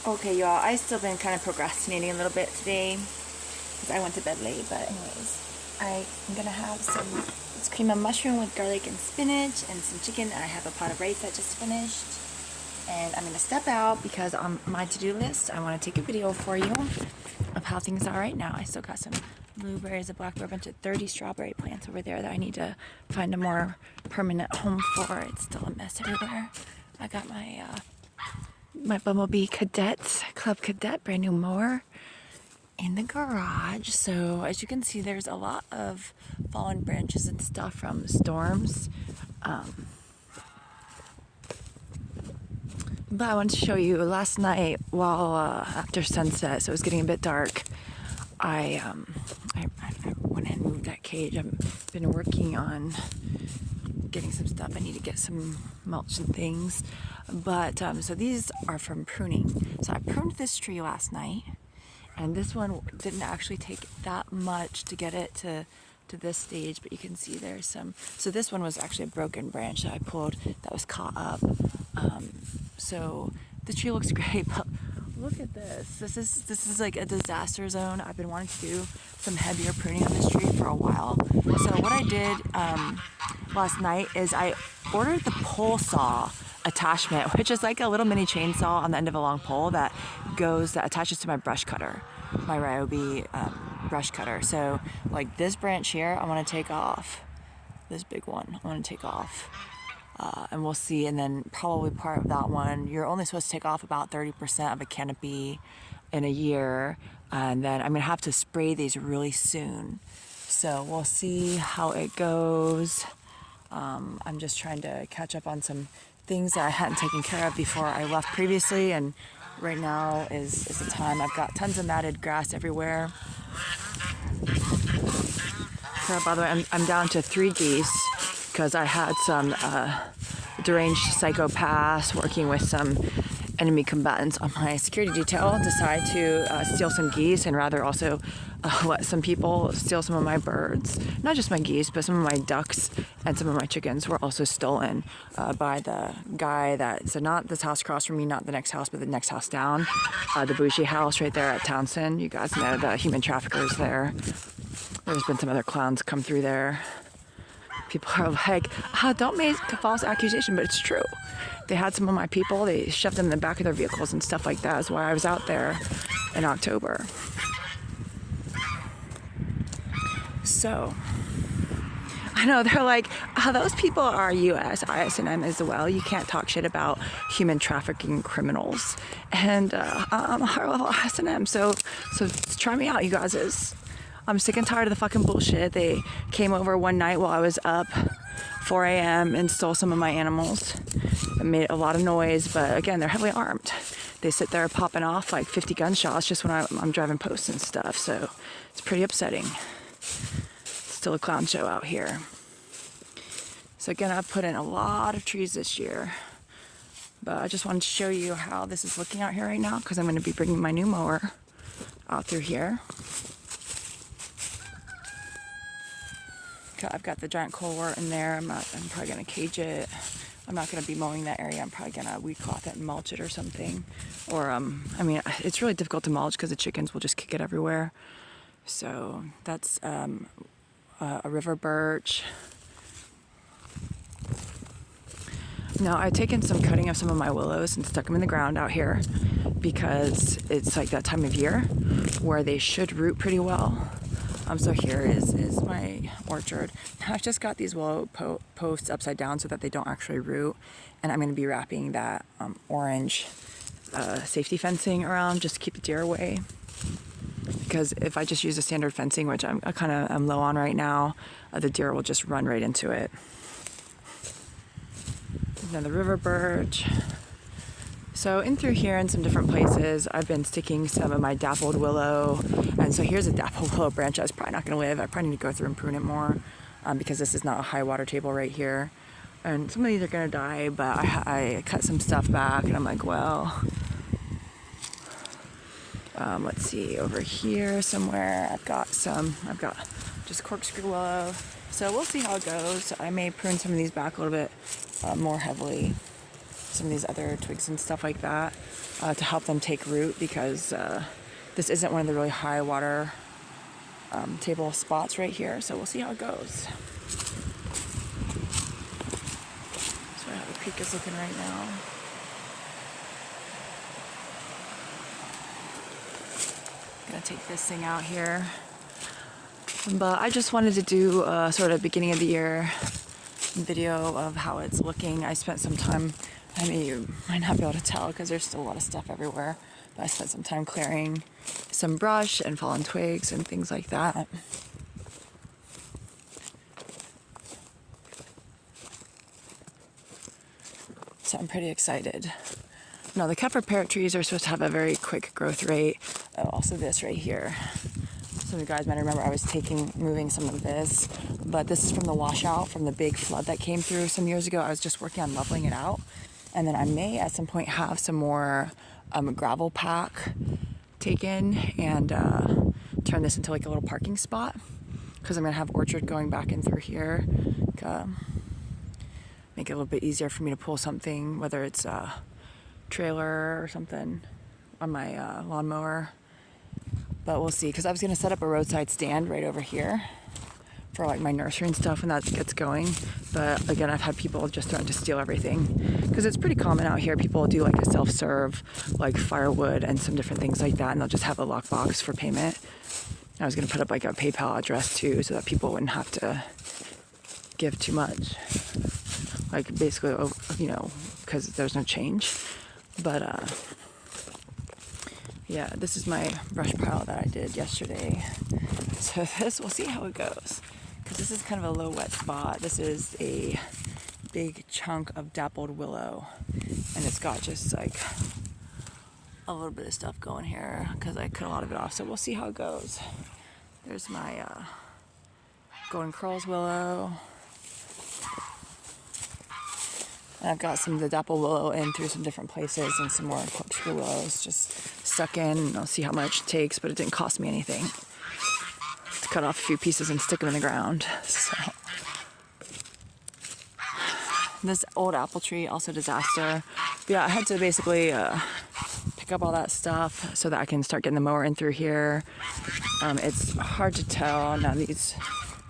Okay, y'all, I've still been kind of procrastinating a little bit today because I went to bed late, but anyways, I'm gonna have some cream of mushroom with garlic and spinach and some chicken, and I have a pot of rice that just finished. And I'm gonna step out because on my to-do list, I want to take a video for you of how things are right now. I still got some blueberries, a blackberry, a bunch of 30 strawberry plants over there that I need to find a more permanent home for. It's still a mess everywhere. I got my Bumblebee Cadet, Club Cadet, brand new mower in the garage. So as you can see, there's a lot of fallen branches and stuff from storms. But I wanted to show you last night while after sunset, so it was getting a bit dark. I went ahead and moved that cage. I've been working on getting some stuff. I need to get some mulch and things. But so these are from pruning. So I pruned this tree last night, and this one didn't actually take that much to get it to this stage, but you can see there's some. So this one was actually a broken branch that I pulled that was caught up. So the tree looks great, but look at this. This is like a disaster zone. I've been wanting to do some heavier pruning on this tree for a while. So what I did last night is I ordered the pole saw attachment, which is like a little mini chainsaw on the end of a long pole that attaches to my brush cutter, my Ryobi brush cutter. So like this branch here, I want to take off. This big one, I want to take off. And we'll see, and then probably part of that one, you're only supposed to take off about 30% of a canopy in a year, and then I'm gonna have to spray these really soon. So we'll see how it goes. I'm just trying to catch up on some things that I hadn't taken care of before I left previously, and right now is the time. I've got tons of matted grass everywhere. So, by the way, I'm down to 3 geese because I had some deranged psychopaths working with some enemy combatants on my security detail decide to steal some geese, and rather also let some people steal some of my birds. Not just my geese, but some of my ducks and some of my chickens were also stolen by the guy that said, not this house across from me, not the next house, but the next house down. The bougie house right there at Townsend. You guys know the human traffickers there. There's been some other clowns come through there. People are like, don't make a false accusation, but it's true. They had some of my people, they shoved them in the back of their vehicles and stuff like that. That's why I was out there in October. So, I know they're like, those people are US, ISNM as well. You can't talk shit about human trafficking criminals. And I'm a higher level ISNM, so try me out, you guys. I'm sick and tired of the fucking bullshit. They came over one night while I was up, 4 a.m., and stole some of my animals. It made a lot of noise, but again, they're heavily armed. They sit there popping off like 50 gunshots just when I'm driving posts and stuff, so it's pretty upsetting. Still a clown show out here. So again, I've put in a lot of trees this year, but I just wanted to show you how this is looking out here right now, because I'm going to be bringing my new mower out through here. I've got the giant colewort in there. I'm probably gonna cage it. I'm not gonna be mowing that area. I'm probably gonna weed cloth it and mulch it or something. Or I mean, it's really difficult to mulch because the chickens will just kick it everywhere. So that's a river birch. Now I've taken some cutting of some of my willows and stuck them in the ground out here because it's like that time of year where they should root pretty well. So here is my orchard. I've just got these willow posts upside down so that they don't actually root, and I'm going to be wrapping that orange safety fencing around just to keep the deer away. Because if I just use a standard fencing, which I'm low on right now, the deer will just run right into it. Now the river birch. So in through here in some different places, I've been sticking some of my dappled willow. And so here's a dappled willow branch that's probably not going to live. I probably need to go through and prune it more because this is not a high water table right here. And some of these are going to die, but I cut some stuff back, and I'm like, well, let's see, over here somewhere, I've got just corkscrew willow. So we'll see how it goes. I may prune some of these back a little bit more heavily. some of these other twigs and stuff like that to help them take root, because this isn't one of the really high water table spots right here. So we'll see how it goes. So how the creek is looking right now. Gonna take this thing out here. But I just wanted to do a sort of beginning of the year video of how it's looking. I spent some time, I mean, you might not be able to tell because there's still a lot of stuff everywhere, but I spent some time clearing some brush and fallen twigs and things like that. So I'm pretty excited. Now the Kefir parrot trees are supposed to have a very quick growth rate. Also this right here. Some of you guys might remember I was moving some of this, but this is from the washout from the big flood that came through some years ago. I was just working on leveling it out, and then I may at some point have some more gravel pack taken and turn this into like a little parking spot, because I'm gonna have orchard going back in through here. Make it a little bit easier for me to pull something, whether it's a trailer or something on my lawnmower. But we'll see, because I was going to set up a roadside stand right over here for like my nursery and stuff when that gets going. But again, I've had people just starting to steal everything, because it's pretty common out here. People do like a self-serve, like firewood and some different things like that, and they'll just have a lockbox for payment. I was going to put up like a PayPal address too, so that people wouldn't have to give too much. Like basically, you know, because there's no change. But yeah, this is my brush pile that I did yesterday. So this, we'll see how it goes, because this is kind of a low wet spot. This is a big chunk of dappled willow, and it's got just like a little bit of stuff going here because I cut a lot of it off. So we'll see how it goes. There's my golden curls willow. And I've got some of the dapple willow in through some different places, and some more corkscrew willows just stuck in. And I'll see how much it takes, but it didn't cost me anything to cut off a few pieces and stick them in the ground. So this old apple tree, also disaster. But yeah, I had to basically pick up all that stuff so that I can start getting the mower in through here. It's hard to tell. Now these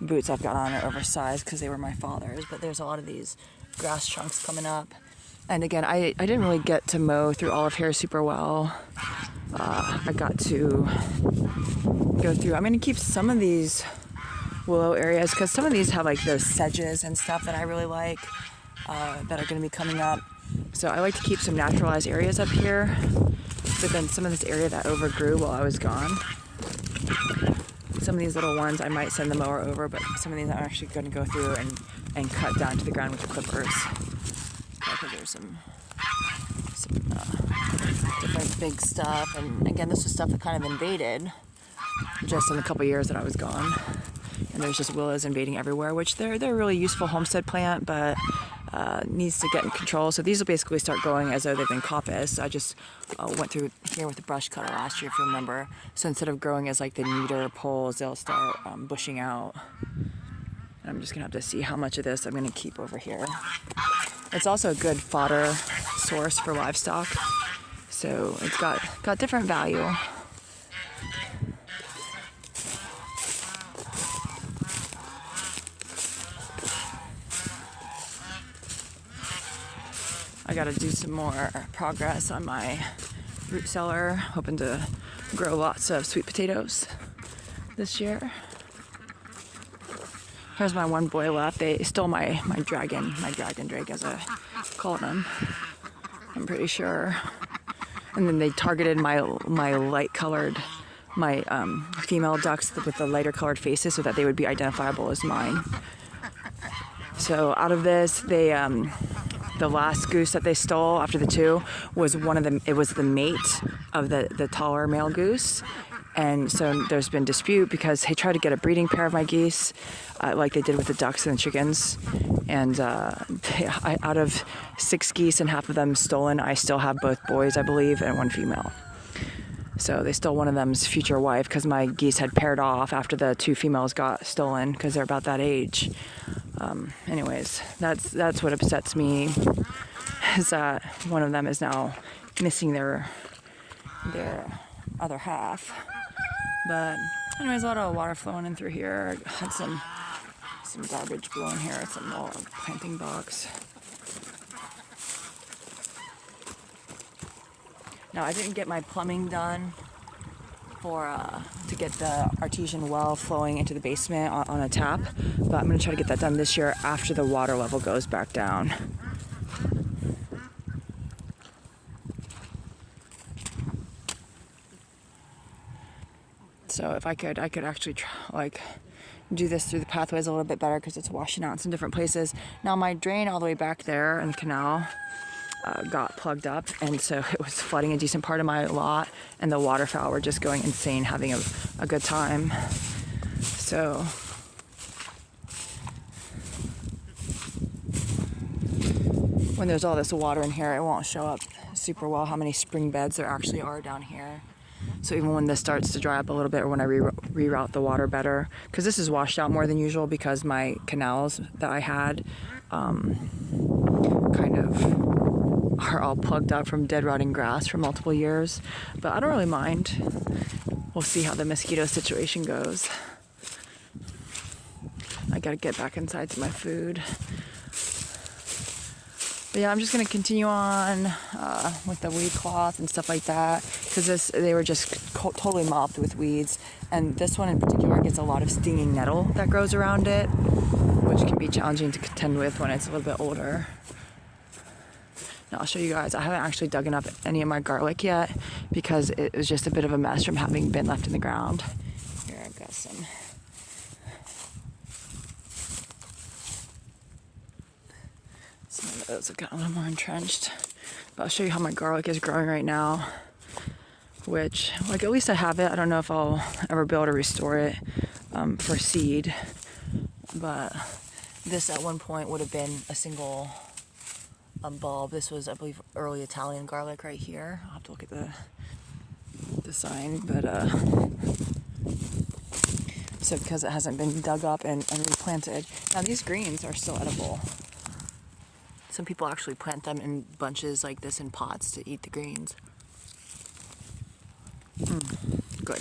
boots I've got on are oversized because they were my father's, but there's a lot of these grass chunks coming up. And again, I didn't really get to mow through all of here super well. I got to go through, I'm going to keep some of these willow areas because some of these have like those sedges and stuff that I really like that are going to be coming up. So I like to keep some naturalized areas up here, but then some of this area that overgrew while I was gone. Some of these little ones I might send the mower over, but some of these I'm actually going to go through and cut down to the ground with the clippers. Because there's some different big stuff, and again, this was stuff that kind of invaded just in the couple years that I was gone. And there's just willows invading everywhere, which they're a really useful homestead plant, but needs to get in control. So these will basically start growing as though they've been coppice. I just went through here with the brush cutter last year, if you remember. So instead of growing as like the neater poles, they'll start bushing out. And I'm just gonna have to see how much of this I'm gonna keep over here. It's also a good fodder source for livestock, so it's got different value. I gotta do some more progress on my root cellar, hoping to grow lots of sweet potatoes this year. Here's my one boy left. They stole my dragon drake, as I call them, I'm pretty sure. And then they targeted my light colored, my female ducks with the lighter colored faces so that they would be identifiable as mine. So out of this, they the last goose that they stole after the two was one of them. It was the mate of the taller male goose. And so there's been dispute because they tried to get a breeding pair of my geese, like they did with the ducks and the chickens. And out of 6 geese and half of them stolen, I still have both boys, I believe, and 1 female. So they stole one of them's future wife because my geese had paired off after the 2 females got stolen because they're about that age. Anyways, that's what upsets me. is that one of them is now missing their other half. But anyways, a lot of water flowing in through here. I had some garbage blowing here, some little planting box. Now I didn't get my plumbing done to get the artesian well flowing into the basement on a tap, but I'm gonna try to get that done this year after the water level goes back down. So if I could actually try, do this through the pathways a little bit better because it's washing out in some different places. Now my drain all the way back there in the canal got plugged up, and so it was flooding a decent part of my lot, and the waterfowl were just going insane, having a good time. So when there's all this water in here, it won't show up super well how many spring beds there actually are down here. So even when this starts to dry up a little bit, or when I reroute the water better, because this is washed out more than usual because my canals that I had kind of are all plugged up from dead rotting grass for multiple years. But I don't really mind. We'll see how the mosquito situation goes. I gotta get back inside to my food. But yeah, I'm just gonna continue on with the weed cloth and stuff like that, because they were just totally mobbed with weeds, and this one in particular gets a lot of stinging nettle that grows around it, which can be challenging to contend with when it's a little bit older. Now I'll show you guys, I haven't actually dug up any of my garlic yet because it was just a bit of a mess from having been left in the ground. Here, I've got some. Some of those have gotten a little more entrenched. But I'll show you how my garlic is growing right now, which, at least I have it. I don't know if I'll ever be able to restore it for seed. But this at one point would have been a single bulb. This was, I believe, early Italian garlic right here. I'll have to look at the sign, but so because it hasn't been dug up and replanted. Now these greens are still edible. Some people actually plant them in bunches like this in pots to eat the greens. Good.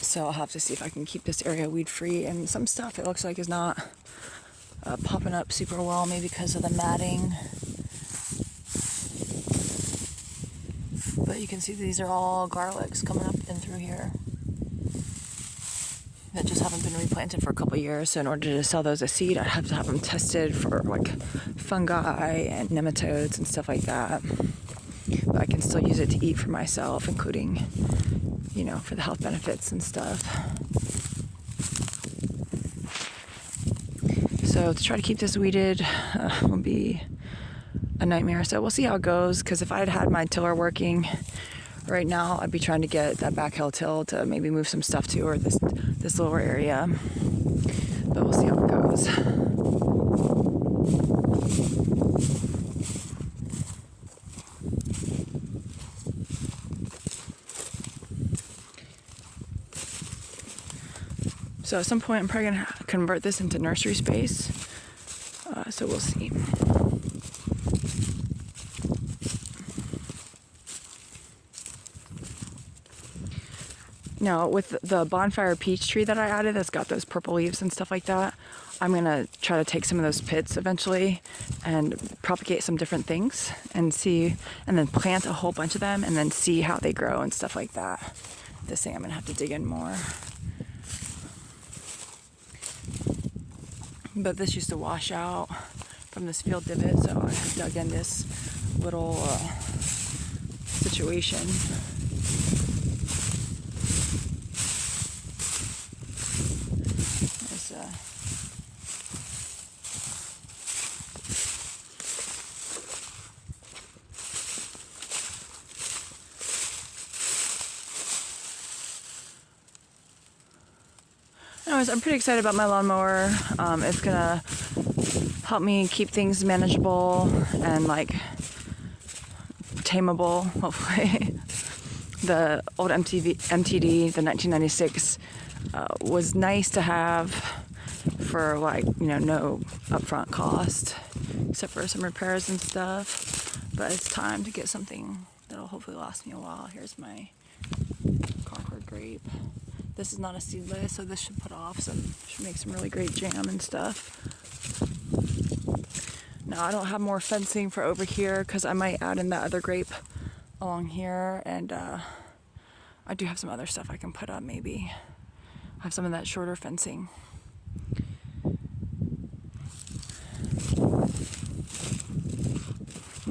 So I'll have to see if I can keep this area weed free, and some stuff it looks like is not popping up super well, maybe because of the matting. But you can see these are all garlics coming up in through here that just haven't been replanted for a couple of years. So in order to sell those as seed, I have to have them tested for fungi and nematodes and stuff like that. But I can still use it to eat for myself, including, for the health benefits and stuff. So to try to keep this weeded will be a nightmare. So we'll see how it goes, because if I had my tiller working right now, I'd be trying to get that back hill till to maybe move some stuff to, or this lower area. But we'll see how it goes. So at some point, I'm probably going to convert this into nursery space. So we'll see. Now, with the bonfire peach tree that I added that's got those purple leaves and stuff like that, I'm going to try to take some of those pits eventually and propagate some different things and then plant a whole bunch of them and then see how they grow and stuff like that. This thing I'm going to have to dig in more. But this used to wash out from this field divot, so I have dug in this little situation. Anyways, I'm pretty excited about my lawnmower. It's gonna help me keep things manageable and tameable, hopefully. The old MTD, the 1996, was nice to have, for like, you know, no upfront cost except for some repairs and stuff. But it's time to get something that'll hopefully last me a while. Here's my Concord grape. This is not a seedless, so this should should make some really great jam and stuff. Now I don't have more fencing for over here because I might add in that other grape along here, and I do have some other stuff I can put up maybe. I have some of that shorter fencing.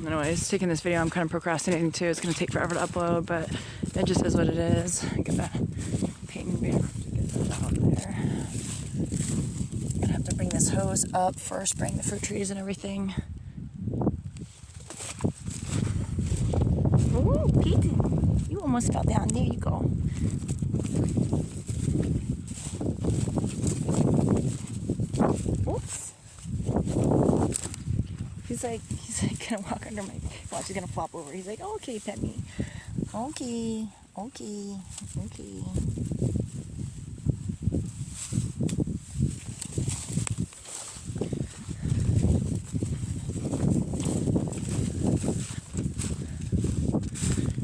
Anyways, taking this video, I'm kind of procrastinating too. It's going to take forever to upload, but it just is what it is. Get that painting beer to get that out there. I'm going to have to bring this hose up first, bring the fruit trees and everything. Ooh, Peyton, you almost fell down. There you go. Oops. He's like gonna walk under my, watch, he's gonna flop over. He's like, okay, pet me. Okay.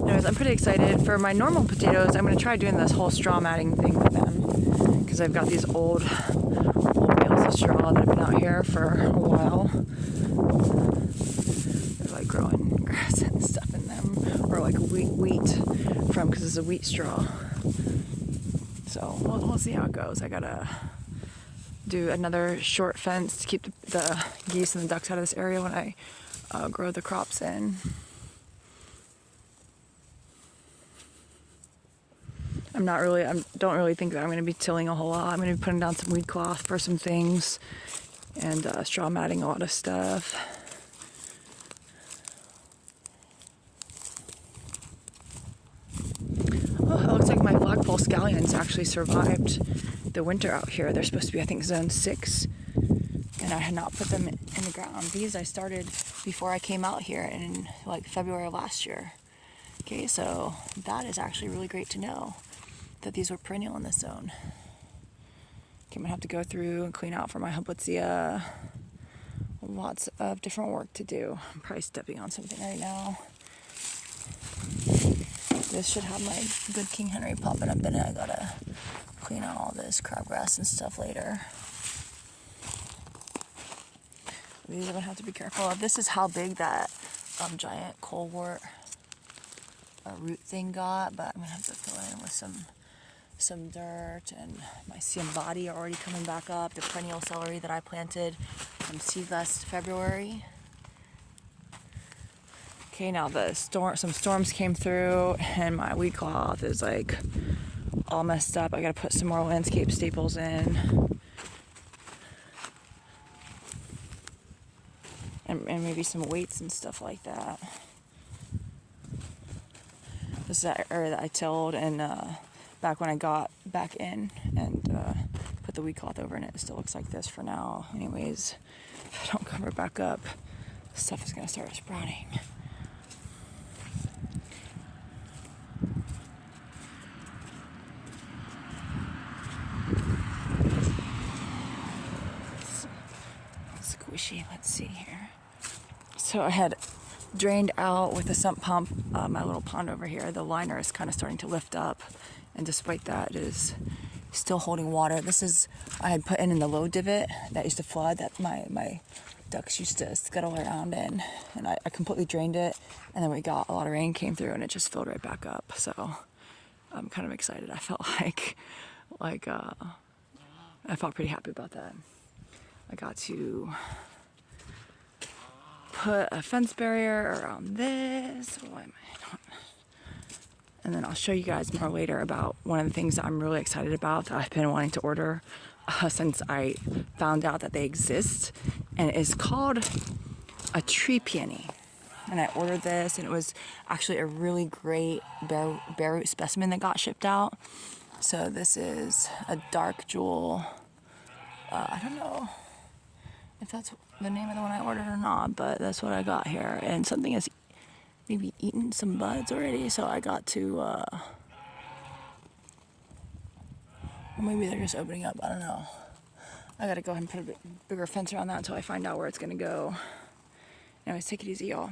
Anyways, I'm pretty excited. For my normal potatoes, I'm gonna try doing this whole straw matting thing with them, because I've got these old bales of straw that have been out here for a while. They're like growing grass and stuff in them, or like wheat from, because it's a wheat straw. So we'll see how it goes. I gotta do another short fence to keep the geese and the ducks out of this area when I grow the crops in. I don't really think that I'm going to be tilling a whole lot. I'm going to be putting down some weed cloth for some things and straw matting a lot of stuff. Oh, it looks like my flagpole scallions actually survived the winter out here. They're supposed to be, I think, zone 6, and I had not put them in the ground. These I started before I came out here in like February of last year. Okay, so that is actually really great to know that these were perennial in this zone. Okay, I'm gonna have to go through and clean out for my Humboltzia. Lots of different work to do. I'm probably stepping on something right now. This should have my good King Henry popping up in it. I gotta clean out all this crabgrass and stuff later. These I'm gonna have to be careful of. This is how big that giant colewort root thing got, but I'm gonna have to fill in with some dirt, and my Siambati are already coming back up. The perennial celery that I planted seed last February. Okay, now some storms came through, and my weed cloth is like all messed up. I gotta put some more landscape staples in, and maybe some weights and stuff like that. This is that area that I tilled, and back when I got back in and put the weed cloth over, and it still looks like this for now. Anyways, if I don't cover it back up, stuff is gonna start sprouting. Squishy. Let's see here. So I had drained out with the sump pump my little pond over here. The liner is kind of starting to lift up, and despite that, it is still holding water. This is, I had put in the low divot that used to flood, that my ducks used to scuttle around in, and I completely drained it, and then we got a lot of rain came through, and it just filled right back up. So I'm kind of excited. I felt I felt pretty happy about that. I got to put a fence barrier around this. And then I'll show you guys more later about one of the things that I'm really excited about that I've been wanting to order since I found out that they exist. And it is called a tree peony. And I ordered this, and it was actually a really great bare root specimen that got shipped out. So this is a dark jewel. I don't know if that's the name of the one I ordered or not, but that's what I got here. And something has maybe eaten some buds already, so I got to, or maybe they're just opening up, I don't know. I gotta go ahead and put a bigger fence around that until I find out where it's gonna go. Anyways, take it easy, y'all.